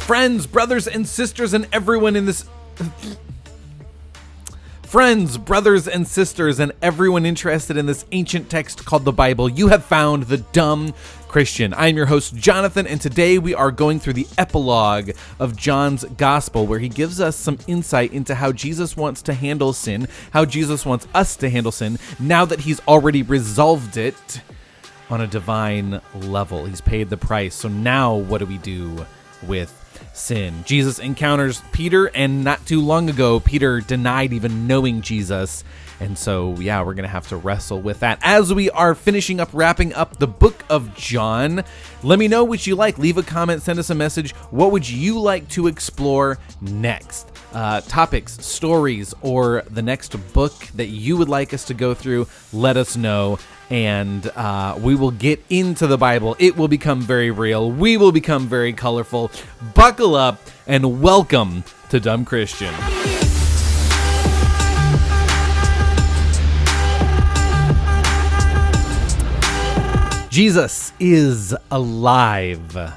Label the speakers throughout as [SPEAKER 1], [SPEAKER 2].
[SPEAKER 1] Friends, brothers, and sisters, and everyone in this... Friends, brothers, and sisters, and everyone interested in this ancient text called the Bible, you have found the Dumb Christian. I'm your host, Jonathan, and today we are going through the epilogue of John's Gospel, where he gives us some insight into how Jesus wants to handle sin, how Jesus wants us to handle sin, now that he's already resolved it on a divine level. He's paid the price. So now what do we do with sin? Jesus encounters Peter, and not too long ago, Peter denied even knowing Jesus. And so, we're going to have to wrestle with that as we are wrapping up the book of John. Let me know what you like. Leave a comment, send us a message. What would you like to explore next? Topics, stories, or the next book that you would like us to go through, let us know. And we will get into the Bible. It will become very real. We will become very colorful. Buckle up and welcome to Dumb Christian. Jesus is alive.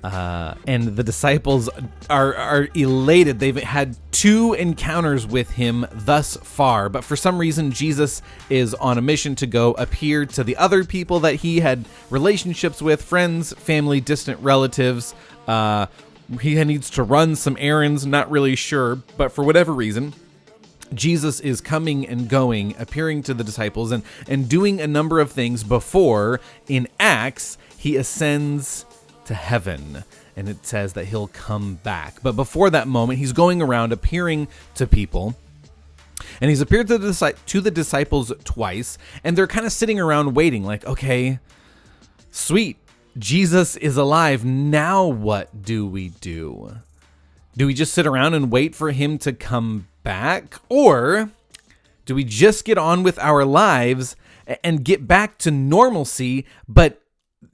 [SPEAKER 1] And the disciples are elated. They've had 2 encounters with him thus far, but for some reason, Jesus is on a mission to go appear to the other people that he had relationships with, friends, family, distant relatives. He needs to run some errands, not really sure, but for whatever reason, Jesus is coming and going, appearing to the disciples and doing a number of things before, in Acts, he ascends to heaven, and it says that he'll come back. But before that moment, he's going around appearing to people, and he's appeared to the disciples twice, and they're kind of sitting around waiting, like, okay, sweet, Jesus is alive. Now what do we do? Do we just sit around and wait for him to come back, or do we just get on with our lives and get back to normalcy, but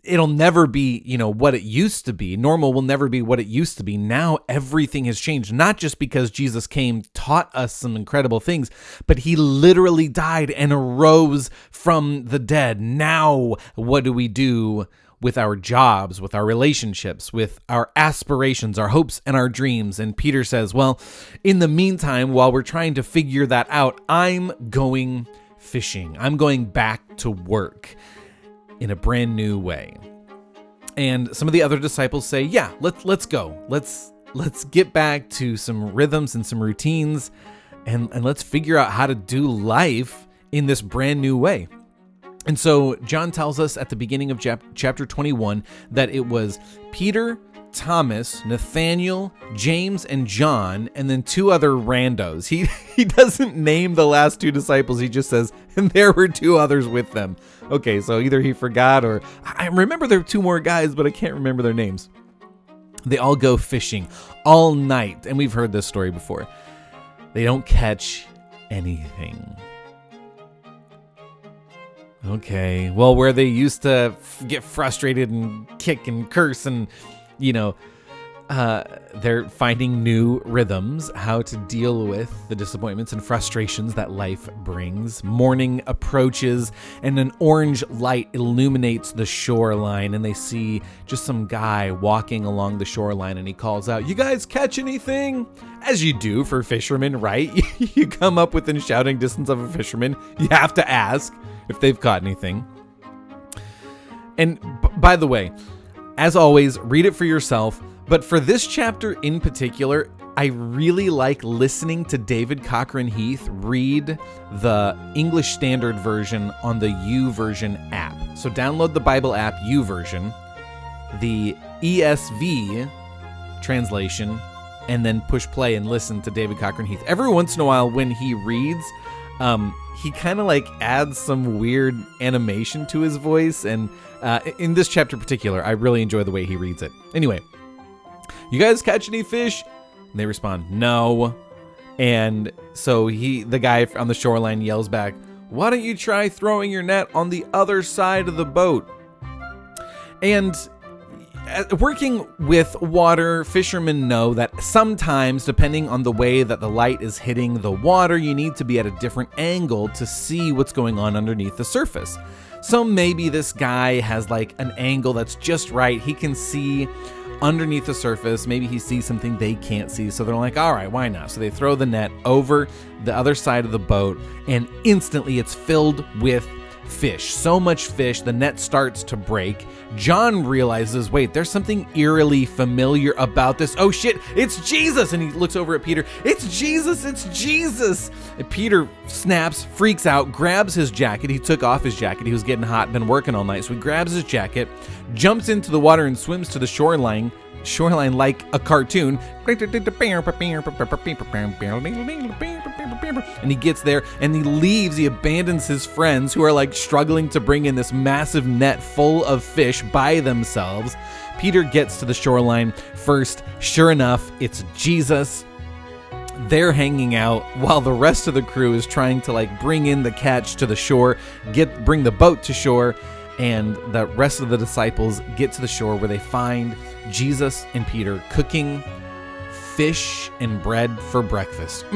[SPEAKER 1] it'll never be, what it used to be. Normal will never be what it used to be. Now everything has changed, not just because Jesus came, taught us some incredible things, but he literally died and arose from the dead. Now, what do we do with our jobs, with our relationships, with our aspirations, our hopes, and our dreams? And Peter says, well, in the meantime, while we're trying to figure that out, I'm going fishing. I'm going back to work in a brand new way. And some of the other disciples say, yeah, let's go. Let's get back to some rhythms and some routines, and let's figure out how to do life in this brand new way. And so John tells us at the beginning of chapter 21 that it was Peter, Thomas, Nathaniel, James, and John, and then 2 other randos. He doesn't name the last 2 disciples. He just says, and there were 2 others with them. Okay, so either he forgot, or I remember there were 2 more guys, but I can't remember their names. They all go fishing all night, and we've heard this story before. They don't catch anything. Okay, well, where they used to get frustrated and kick and curse and, they're finding new rhythms, how to deal with the disappointments and frustrations that life brings. Morning approaches, and an orange light illuminates the shoreline, and they see just some guy walking along the shoreline, and he calls out, "You guys catch anything?" As you do for fishermen, right? You come up within shouting distance of a fisherman. You have to ask if they've caught anything. And by the way, as always, read it for yourself. But for this chapter in particular, I really like listening to David Cochran Heath read the English Standard Version on the YouVersion app. So download the Bible app, YouVersion, the ESV translation, and then push play and listen to David Cochran Heath. Every once in a while when he reads, he kind of adds some weird animation to his voice. And in this chapter in particular, I really enjoy the way he reads it. Anyway, "You guys catch any fish?" And they respond, "No." And so the guy on the shoreline yells back, "Why don't you try throwing your net on the other side of the boat?" And working with water, fishermen know that sometimes, depending on the way that the light is hitting the water, you need to be at a different angle to see what's going on underneath the surface. So maybe this guy has an angle that's just right. He can see underneath the surface. Maybe he sees something they can't see. So they're like, all right, why not? So they throw the net over the other side of the boat, and instantly it's filled with fish. So much fish, the net starts to break. John realizes, wait, there's something eerily familiar about this. Oh shit, it's Jesus! And he looks over at Peter. It's Jesus! It's Jesus! And Peter snaps, freaks out, grabs his jacket. He took off his jacket. He was getting hot, been working all night. So he grabs his jacket, jumps into the water, and swims to the shoreline like a cartoon. And he gets there and he leaves. He abandons his friends who are like struggling to bring in this massive net full of fish by themselves. Peter gets to the shoreline first. Sure enough, it's Jesus. They're hanging out while the rest of the crew is trying to like bring in the catch to the shore, bring the boat to shore. And the rest of the disciples get to the shore where they find Jesus and Peter cooking fish and bread for breakfast.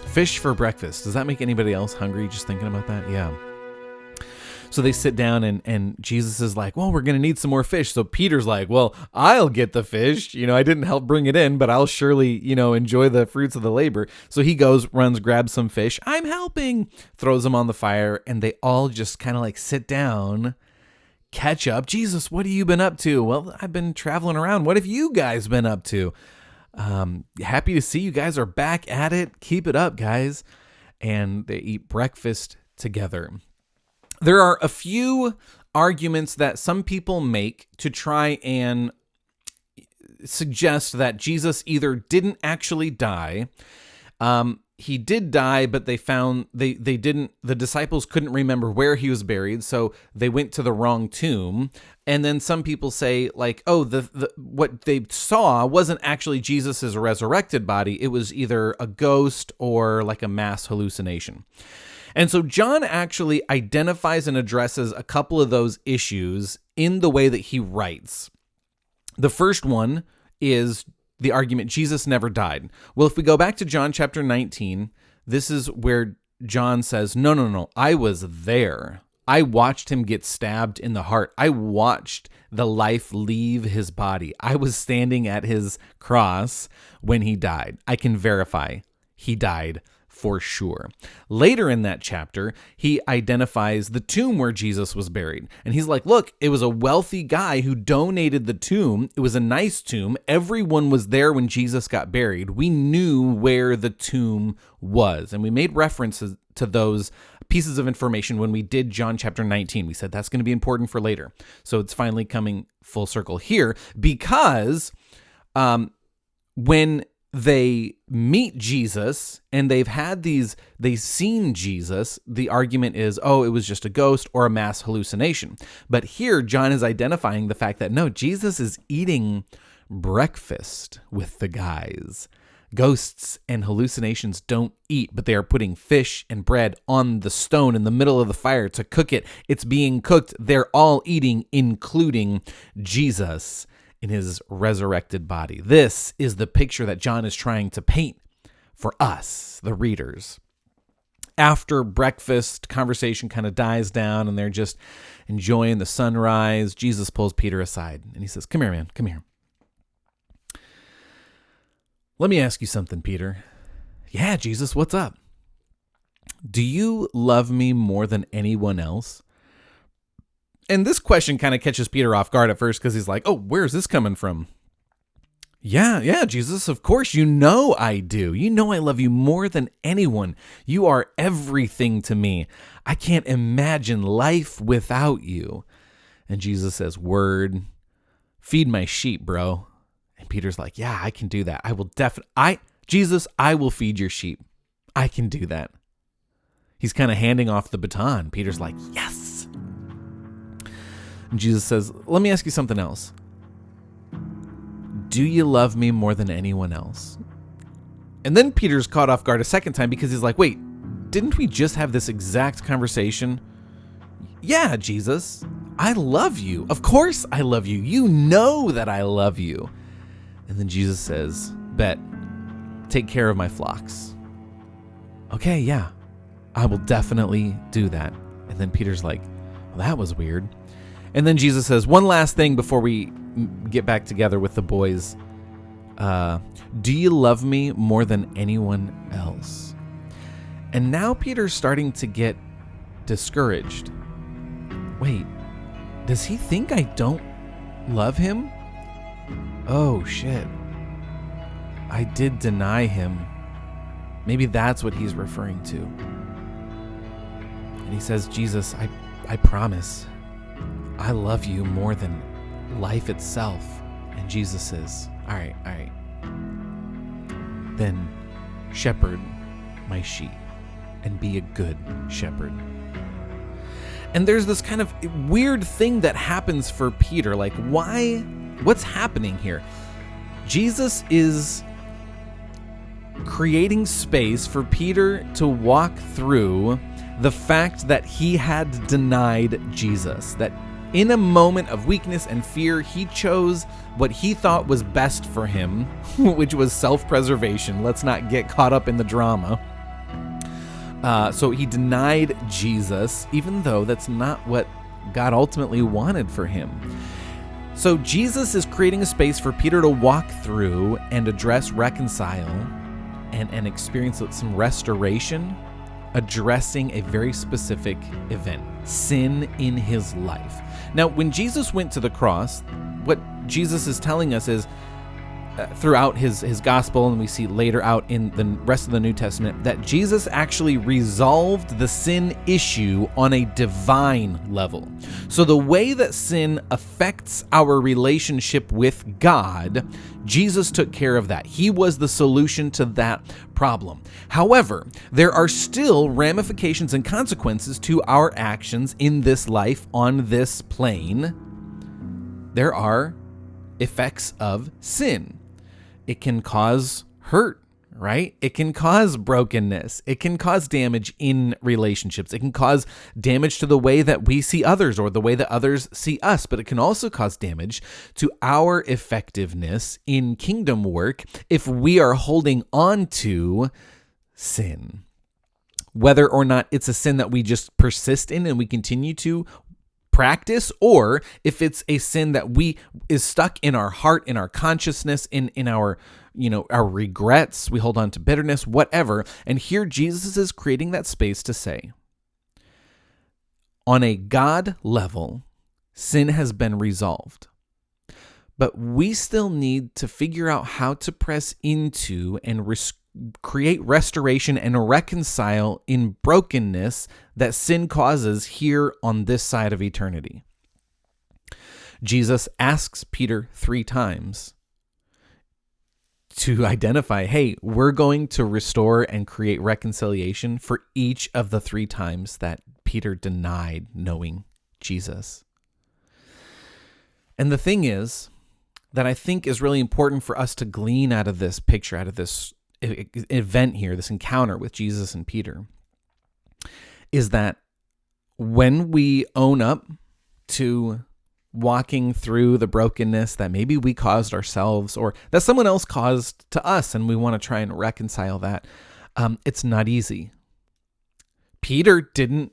[SPEAKER 1] Fish for breakfast. Does that make anybody else hungry just thinking about that? Yeah. So they sit down and Jesus is like, well, we're going to need some more fish. So Peter's like, well, I'll get the fish. I didn't help bring it in, but I'll surely, enjoy the fruits of the labor. So he goes, runs, grabs some fish. I'm helping. Throws them on the fire. And they all just kind of like sit down, catch up. Jesus, what have you been up to? Well, I've been traveling around. What have you guys been up to? Happy to see you guys are back at it. Keep it up, guys. And they eat breakfast together. There are a few arguments that some people make to try and suggest that Jesus either didn't actually die, he did die, but they found the disciples couldn't remember where he was buried, so they went to the wrong tomb. And then some people say like, oh, the what they saw wasn't actually Jesus's resurrected body. It was either a ghost or like a mass hallucination. And so John actually identifies and addresses a couple of those issues in the way that he writes. The first one is the argument Jesus never died. Well, if we go back to John chapter 19, this is where John says, no, I was there. I watched him get stabbed in the heart. I watched the life leave his body. I was standing at his cross when he died. I can verify he died for sure. Later in that chapter, he identifies the tomb where Jesus was buried. And he's like, look, it was a wealthy guy who donated the tomb. It was a nice tomb. Everyone was there when Jesus got buried. We knew where the tomb was. And we made references to those pieces of information when we did John chapter 19. We said that's going to be important for later. So it's finally coming full circle here because when they meet Jesus and they've seen Jesus, the argument is, oh, it was just a ghost or a mass hallucination. But here, John is identifying the fact that no, Jesus is eating breakfast with the guys. Ghosts and hallucinations don't eat, but they are putting fish and bread on the stone in the middle of the fire to cook it. It's being cooked. They're all eating, including Jesus in his resurrected body. This is the picture that John is trying to paint for us, the readers. After breakfast, conversation kind of dies down and they're just enjoying the sunrise. Jesus pulls Peter aside and he says, come here, man, come here. Let me ask you something, Peter. Yeah, Jesus, what's up? Do you love me more than anyone else? And this question kind of catches Peter off guard at first because he's like, oh, where's this coming from? Yeah, Jesus, of course, you know I do. You know I love you more than anyone. You are everything to me. I can't imagine life without you. And Jesus says, word, feed my sheep, bro. And Peter's like, yeah, I can do that. I will Jesus, I will feed your sheep. I can do that. He's kind of handing off the baton. Peter's like, yes. And Jesus says, let me ask you something else. Do you love me more than anyone else? And then Peter's caught off guard a second time because he's like, wait, didn't we just have this exact conversation? Yeah, Jesus, I love you. Of course I love you. You know that I love you. And then Jesus says, bet, take care of my flocks. Okay, yeah, I will definitely do that. And then Peter's like, well, that was weird. And then Jesus says, one last thing before we get back together with the boys. Do you love me more than anyone else? And now Peter's starting to get discouraged. Wait, does he think I don't love him? Oh, shit. I did deny him. Maybe that's what he's referring to. And he says, Jesus, I promise, I love you more than life itself. And Jesus says, all right. Then shepherd my sheep and be a good shepherd. And there's this kind of weird thing that happens for Peter. Like, why? What's happening here? Jesus is creating space for Peter to walk through the fact that he had denied Jesus, that in a moment of weakness and fear, he chose what he thought was best for him, which was self-preservation. Let's not get caught up in the drama. So he denied Jesus, even though that's not what God ultimately wanted for him. So Jesus is creating a space for Peter to walk through and address, reconcile, and experience some restoration, addressing a very specific event, sin in his life. Now, when Jesus went to the cross, what Jesus is telling us is, throughout his gospel, and we see later out in the rest of the New Testament, that Jesus actually resolved the sin issue on a divine level. So the way that sin affects our relationship with God, Jesus took care of that. He was the solution to that problem. However, there are still ramifications and consequences to our actions in this life on this plane. There are effects of sin. It can cause hurt, right? It can cause brokenness. It can cause damage in relationships. It can cause damage to the way that we see others or the way that others see us, but it can also cause damage to our effectiveness in kingdom work if we are holding on to sin. Whether or not it's a sin that we just persist in and we continue to practice, or if it's a sin that is stuck in our heart, in our consciousness, in our, our regrets, we hold on to bitterness, whatever. And here Jesus is creating that space to say, on a God level, sin has been resolved. But we still need to figure out how to press into and create restoration and reconcile in brokenness that sin causes here on this side of eternity. Jesus asks Peter 3 times to identify, hey, we're going to restore and create reconciliation for each of the 3 times that Peter denied knowing Jesus. And the thing is that I think is really important for us to glean out of this picture, out of this event here, this encounter with Jesus and Peter, is that when we own up to walking through the brokenness that maybe we caused ourselves or that someone else caused to us, and we want to try and reconcile that, it's not easy. Peter didn't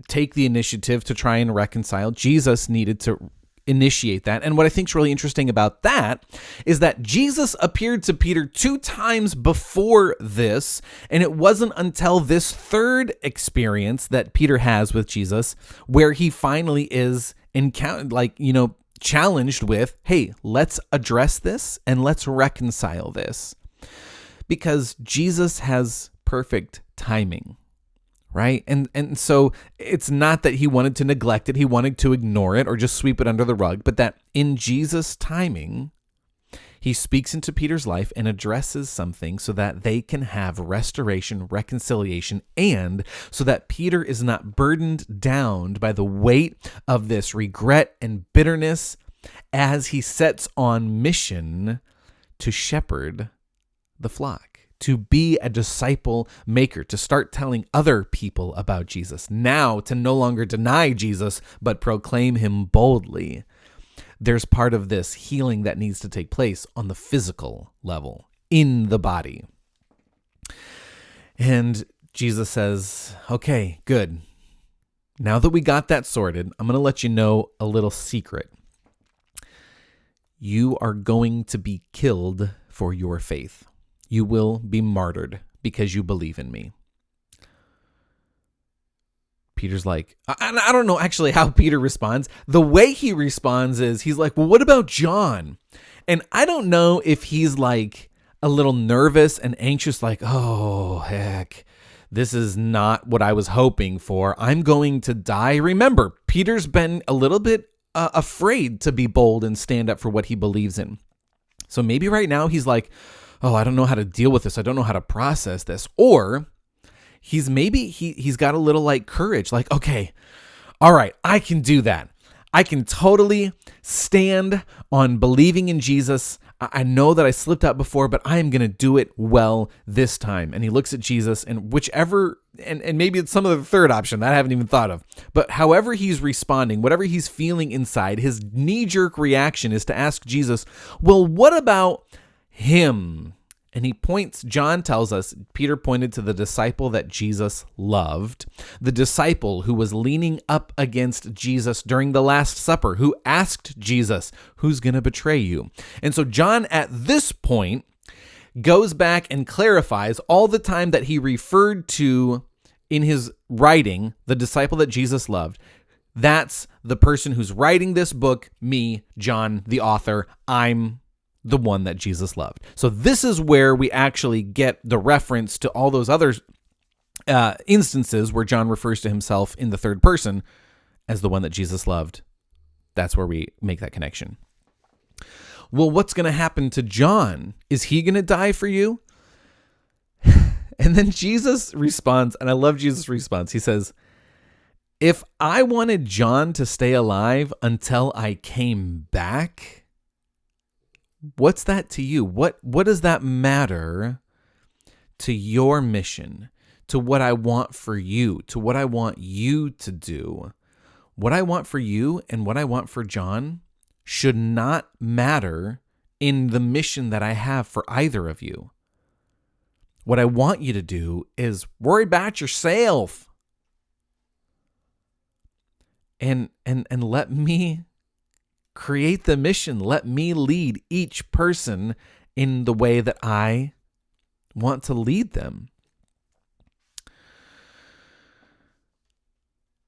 [SPEAKER 1] take the initiative to try and reconcile. Jesus needed to initiate that. And what I think is really interesting about that is that Jesus appeared to Peter 2 times before this, and it wasn't until this 3rd experience that Peter has with Jesus where he finally is challenged with, hey, let's address this and let's reconcile this. Because Jesus has perfect timing. Right? And so it's not that he wanted to neglect it, he wanted to ignore it or just sweep it under the rug, but that in Jesus' timing, he speaks into Peter's life and addresses something so that they can have restoration, reconciliation, and so that Peter is not burdened down by the weight of this regret and bitterness as he sets on mission to shepherd the flock, to be a disciple maker, to start telling other people about Jesus. Now, to no longer deny Jesus, but proclaim him boldly. There's part of this healing that needs to take place on the physical level, in the body. And Jesus says, okay, good. Now that we got that sorted, I'm going to let you know a little secret. You are going to be killed for your faith. You will be martyred because you believe in me. Peter's like, I don't know actually how Peter responds. The way he responds is he's like, well, what about John? And I don't know if he's like a little nervous and anxious, like, oh, heck, this is not what I was hoping for. I'm going to die. Remember, Peter's been a little bit afraid to be bold and stand up for what he believes in. So maybe right now he's like, oh, I don't know how to deal with this. I don't know how to process this. Or he's got a little like courage, like, okay, all right, I can do that. I can totally stand on believing in Jesus. I know that I slipped out before, but I am going to do it well this time. And he looks at Jesus, and whichever, and maybe it's some of the third option that I haven't even thought of, but however he's responding, whatever he's feeling inside, his knee-jerk reaction is to ask Jesus, well, what about him? And he points, John tells us, Peter pointed to the disciple that Jesus loved, the disciple who was leaning up against Jesus during the Last Supper, who asked Jesus, who's going to betray you? And so John at this point goes back and clarifies all the time that he referred to in his writing, the disciple that Jesus loved. That's the person who's writing this book, me, John, the author. I'm the one that Jesus loved. So this is where we actually get the reference to all those other instances where John refers to himself in the third person as the one that Jesus loved. That's where we make that connection. Well, what's going to happen to John? Is he going to die for you? And then Jesus responds, and I love Jesus' response. He says, if I wanted John to stay alive until I came back, what's that to you? What does that matter to your mission, to what I want for you, to what I want you to do? What I want for you and what I want for John should not matter in the mission that I have for either of you. What I want you to do is worry about yourself and let me create the mission. Let me lead each person in the way that I want to lead them.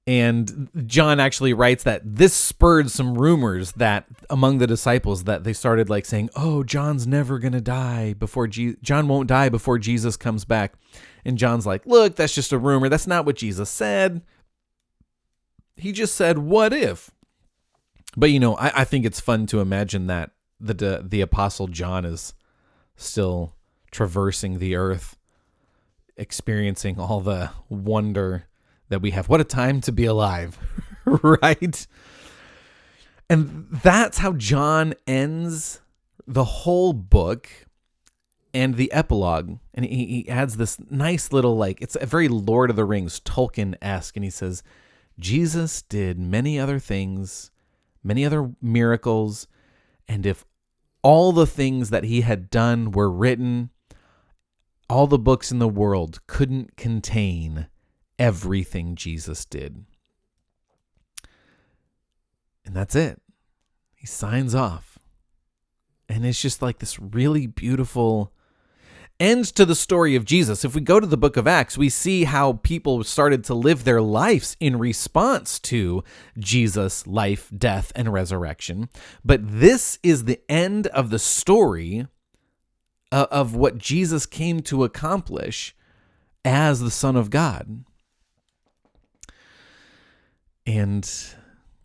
[SPEAKER 1] And John actually writes that this spurred some rumors that among the disciples that they started like saying, oh, John's never going to die John won't die before Jesus comes back. And John's like, look, that's just a rumor. That's not what Jesus said. He just said, what if? But, I think it's fun to imagine that the Apostle John is still traversing the earth, experiencing all the wonder that we have. What a time to be alive, right? And that's how John ends the whole book and the epilogue. And he adds this nice little, it's a very Lord of the Rings, Tolkien-esque. And he says, Jesus did many other things, many other miracles, and if all the things that he had done were written, all the books in the world couldn't contain everything Jesus did. And that's it. He signs off. And it's just like this really beautiful end to the story of Jesus. If we go to the book of Acts, we see how people started to live their lives in response to Jesus' life, death, and resurrection. But this is the end of the story of what Jesus came to accomplish as the Son of God. And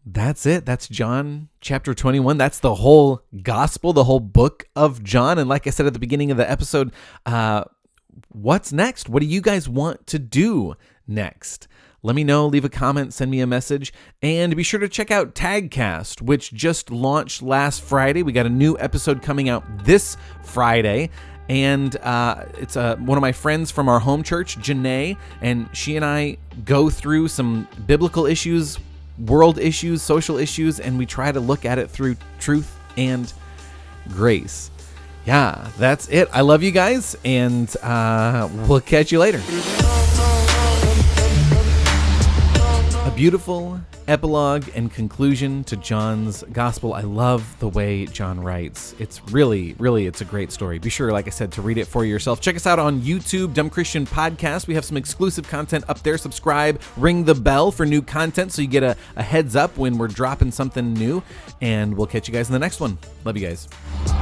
[SPEAKER 1] that's it. That's John chapter 21. That's the whole gospel, the whole book of John. And like I said at the beginning of the episode, what's next? What do you guys want to do next? Let me know. Leave a comment. Send me a message. And be sure to check out Tagcast, which just launched last Friday. We got a new episode coming out this Friday. And it's one of my friends from our home church, Janae, and she and I go through some biblical issues, world issues, social issues, and we try to look at it through truth and grace. Yeah, that's it. I love you guys, and we'll catch you later. A beautiful epilogue and conclusion to John's gospel. I love the way John writes. It's really, it's a great story. Be sure, like I said, to read it for yourself. Check us out on YouTube, Dumb Christian Podcast. We have some exclusive content up there. Subscribe, ring the bell for new content so you get a heads up when we're dropping something new. And we'll catch you guys in the next one. Love you guys.